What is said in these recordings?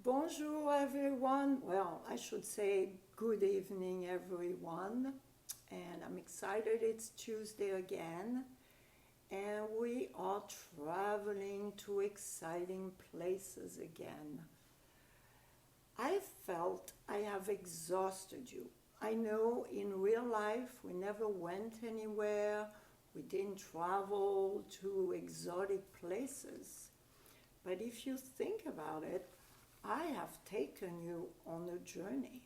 Bonjour, everyone. Well, I should say good evening, everyone. And I'm excited it's Tuesday again. And we are traveling to exciting places again. I felt I have exhausted you. I know in real life we never went anywhere, we didn't travel to exotic places. But if you think about it, I have taken you on a journey.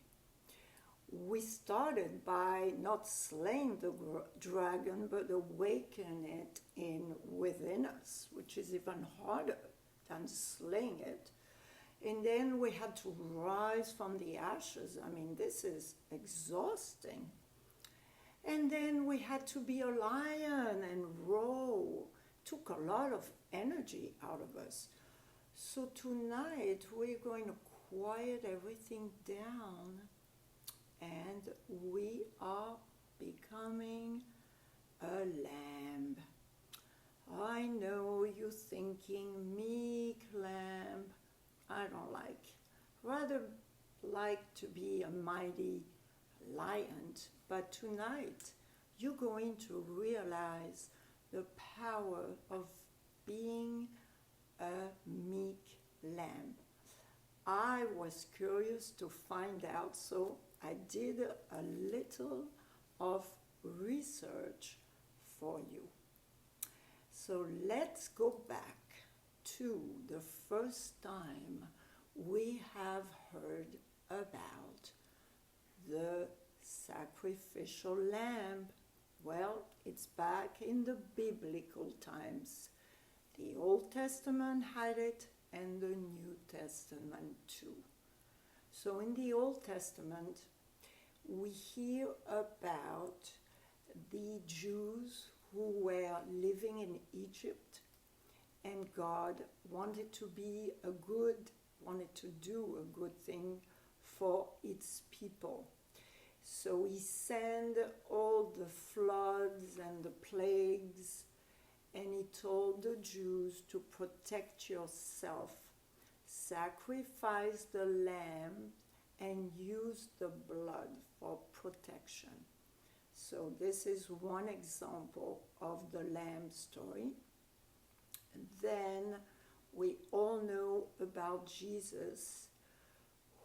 We started by not slaying the dragon, but awakening it in within us, which is even harder than slaying it. And then we had to rise from the ashes. I mean, this is exhausting. And then we had to be a lion and roar. Took a lot of energy out of us. So tonight we're going to quiet everything down and we are becoming a lamb. I know you're thinking, meek lamb. I don't like. Rather like to be a mighty lion. But tonight you're going to realize the power of being a meek lamb. I was curious to find out, so I did a little of research for you. So let's go back to the first time we have heard about the sacrificial lamb. Well, it's back in the biblical times. The Old Testament had it and the New Testament too. So in the Old Testament, we hear about the Jews who were living in Egypt, and God wanted to do a good thing for its people. So he sent all the floods and the plagues, and he told the Jews to protect yourself. Sacrifice the lamb and use the blood for protection. So this is one example of the lamb story. Then we all know about Jesus,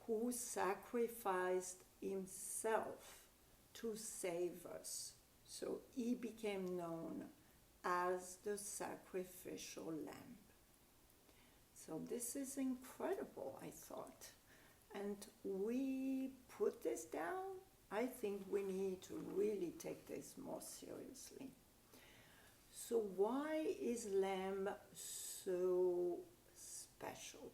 who sacrificed himself to save us. So he became known as the sacrificial lamb. So this is incredible, I thought. And we put this down. I think we need to really take this more seriously. So why is lamb so special?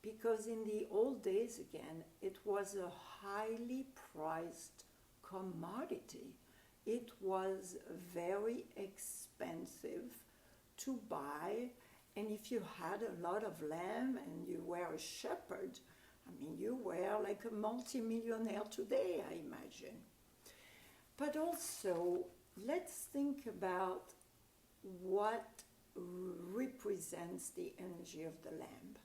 Because in the old days, again, it was a highly prized commodity. It was very expensive to buy, and if you had a lot of lamb and you were a shepherd, I mean, you were like a multimillionaire today, I imagine. But also, let's think about what represents the energy of the lamb.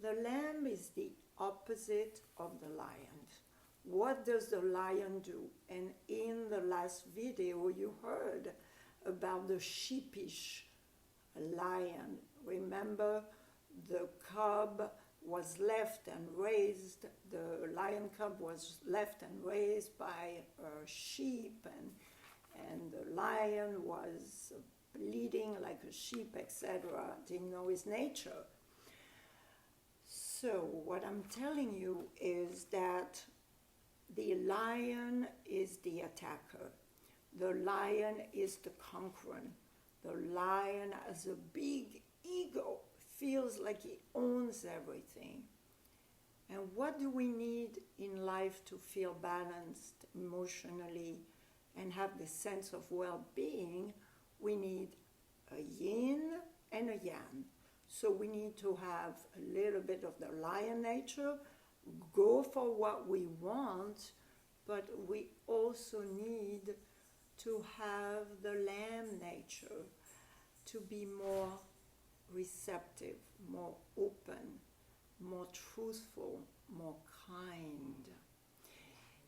The lamb is the opposite of the lion. What does the lion do? And in the last video you heard about the sheepish lion. Remember, the cub was left and raised, the lion cub was left and raised by a sheep, and the lion was bleeding like a sheep, etc., didn't know his nature. So what I'm telling you is that the lion is the attacker. The lion is the conqueror. The lion has a big ego, feels like he owns everything. And what do we need in life to feel balanced emotionally and have the sense of well-being? We need a yin and a yang. So we need to have a little bit of the lion nature, go for what we want, but we also need to have the lamb nature, to be more receptive, more open, more truthful, more kind.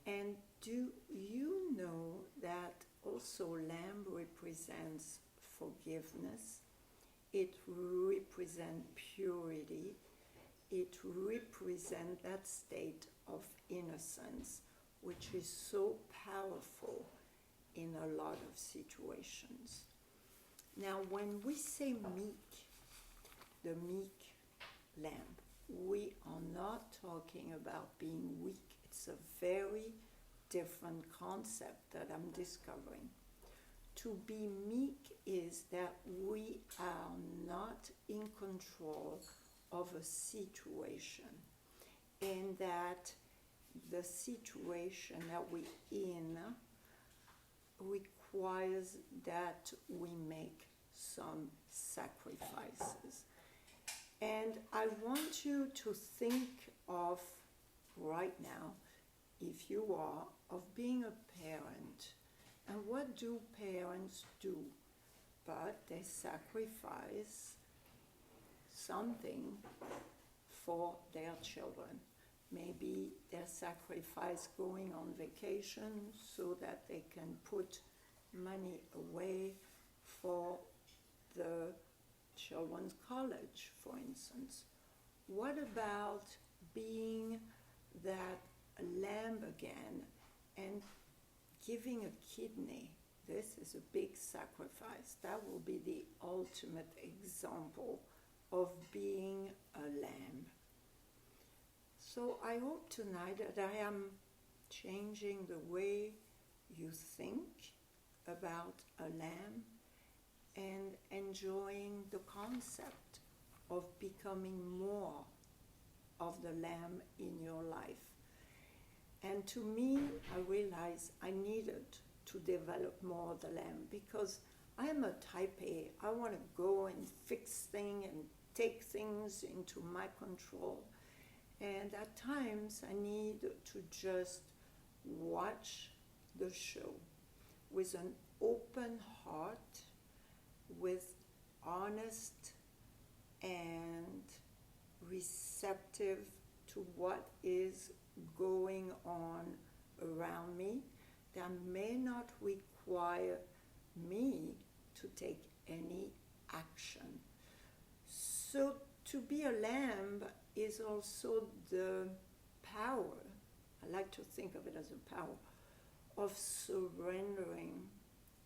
And do you know that also lamb represents forgiveness? It represents purity. It represents that state of innocence, which is so powerful in a lot of situations. Now, when we say meek, the meek lamb, we are not talking about being weak. It's a very different concept that I'm discovering. To be meek is that we are not in control of a situation, and that the situation that we're in requires that we make some sacrifices. And I want you to think of right now, if you are, of being a parent. And what do parents do? But they sacrifice something for their children. Maybe they sacrifice going on vacation so that they can put money away for the children's college, for instance. What about being that lamb again and giving a kidney? This is a big sacrifice. That will be the ultimate example of being a lamb. So I hope tonight that I am changing the way you think about a lamb and enjoying the concept of becoming more of the lamb in your life. And to me, I realized I needed to develop more of the lamb because I am a type A. I want to go and fix things and take things into my control. And at times, I need to just watch the show with an open heart, with honest and receptive to what is going on around me that may not require me to take any action. So to be a lamb is also the power, I like to think of it as a power, of surrendering,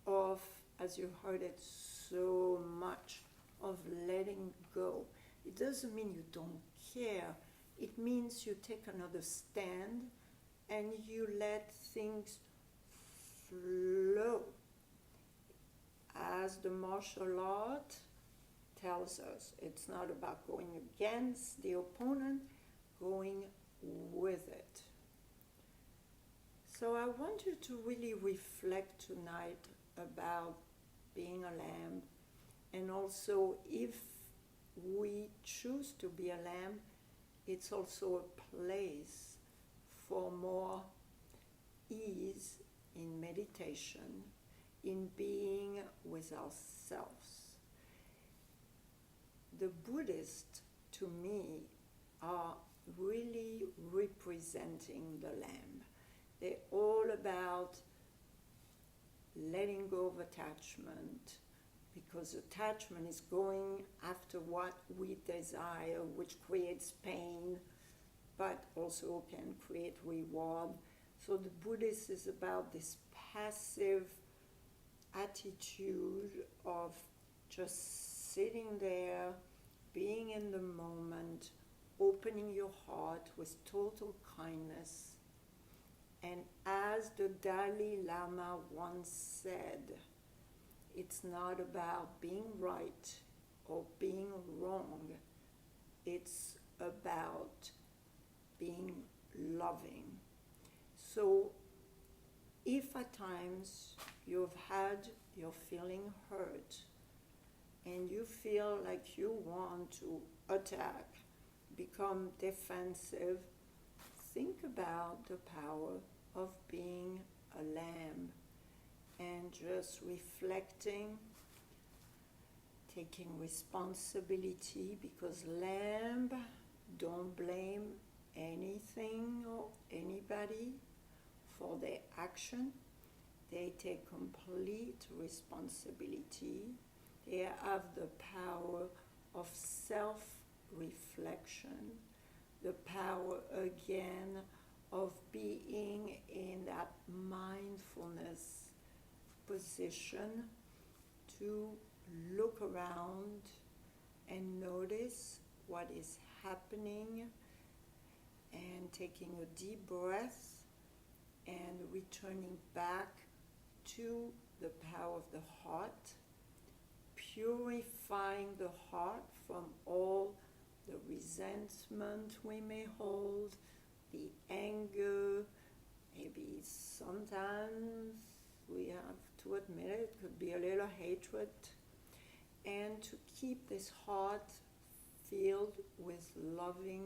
of, as you heard it so much, of letting go. It doesn't mean you don't care. It means you take another stand and you let things flow. As the martial art tells us, it's not about going against the opponent, going with it. So I want you to really reflect tonight about being a lamb, and also if we choose to be a lamb, it's also a place for more ease in meditation, in being with ourselves. The Buddhists, to me, are really representing the lamb. They're all about letting go of attachment, because attachment is going after what we desire, which creates pain, but also can create reward. So the Buddhist is about this passive attitude of just sitting there, being in the moment, opening your heart with total kindness. And as the Dalai Lama once said, it's not about being right or being wrong. It's about being loving. So if at times you're feeling hurt and you feel like you want to attack, become defensive, think about the power of being a lamb and just reflecting, taking responsibility, because lamb don't blame anything or anybody for their action. They take complete responsibility. They have the power of self-reflection, the power again of being in that mindfulness position to look around and notice what is happening and taking a deep breath and returning back to the power of the heart, purifying the heart from all the resentment we may hold, the anger, maybe sometimes we have to admit it could be a little hatred, and to keep this heart filled with loving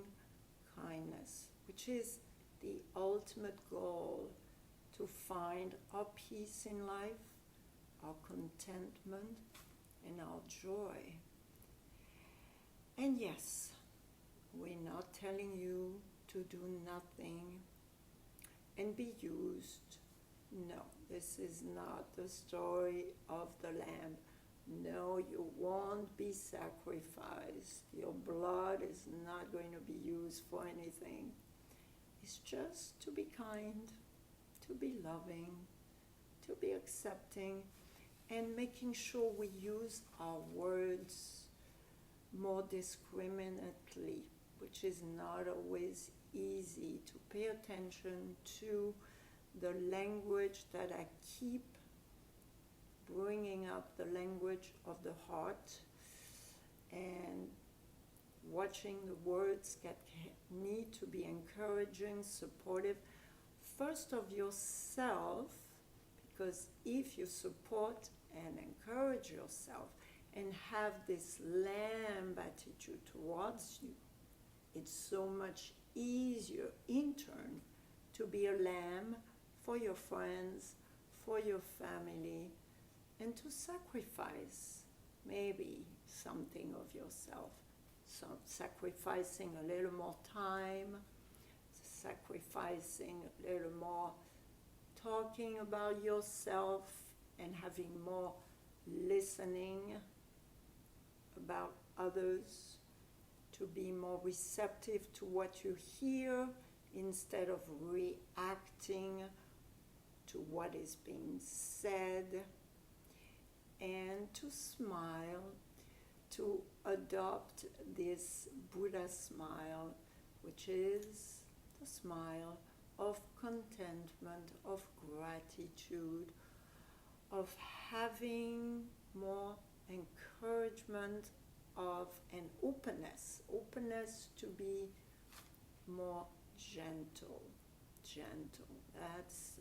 kindness, which is the ultimate goal, to find our peace in life, our contentment, and our joy. And yes, we're not telling you to do nothing and be used. No, this is not the story of the Lamb. No, you won't be sacrificed. Your blood is not going to be used for anything. It's just to be kind, to be loving, to be accepting, and making sure we use our words more discriminately, which is not always easy, to pay attention to the language that I keep bringing up, the language of the heart, and watching the words that need to be encouraging, supportive, first of yourself, because if you support and encourage yourself and have this lamb attitude towards you, it's so much easier in turn to be a lamb for your friends, for your family, and to sacrifice maybe something of yourself. So sacrificing a little more time, sacrificing a little more talking about yourself, and having more listening about others, to be more receptive to what you hear instead of reacting to what is being said, and to smile, to adopt this Buddha smile, which is the smile of contentment, of gratitude, of having more encouragement of an openness to be more gentle. That's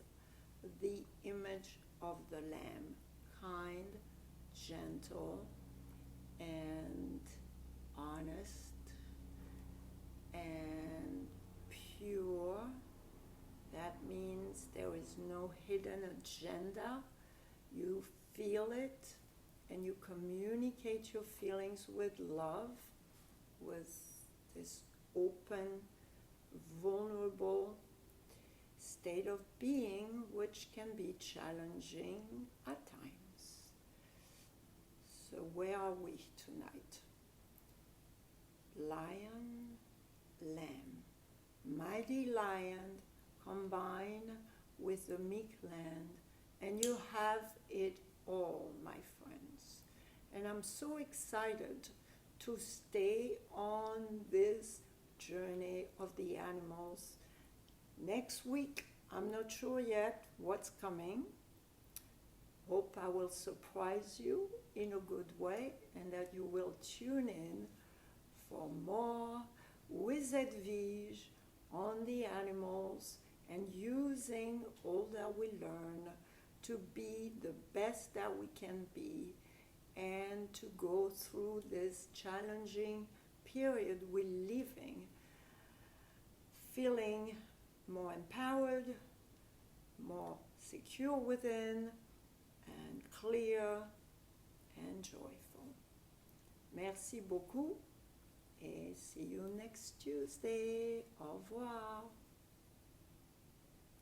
the image of the Lamb, kind, gentle, and honest, and pure. That means there is no hidden agenda. You feel it, and you communicate your feelings with love, with this open, vulnerable state of being, which can be challenging at times. So where are we tonight? Lion, lamb. Mighty lion combined with the meek lamb, and you have it all, my friends. And I'm so excited to stay on this journey of the animals. Next week, I'm not sure yet what's coming. Hope I will surprise you in a good way, and that you will tune in for more with Edwige on the animals, and using all that we learn to be the best that we can be, and to go through this challenging period we're living, feeling more empowered, more secure within, and clear and joyful. Merci beaucoup, et see you next Tuesday. Au revoir.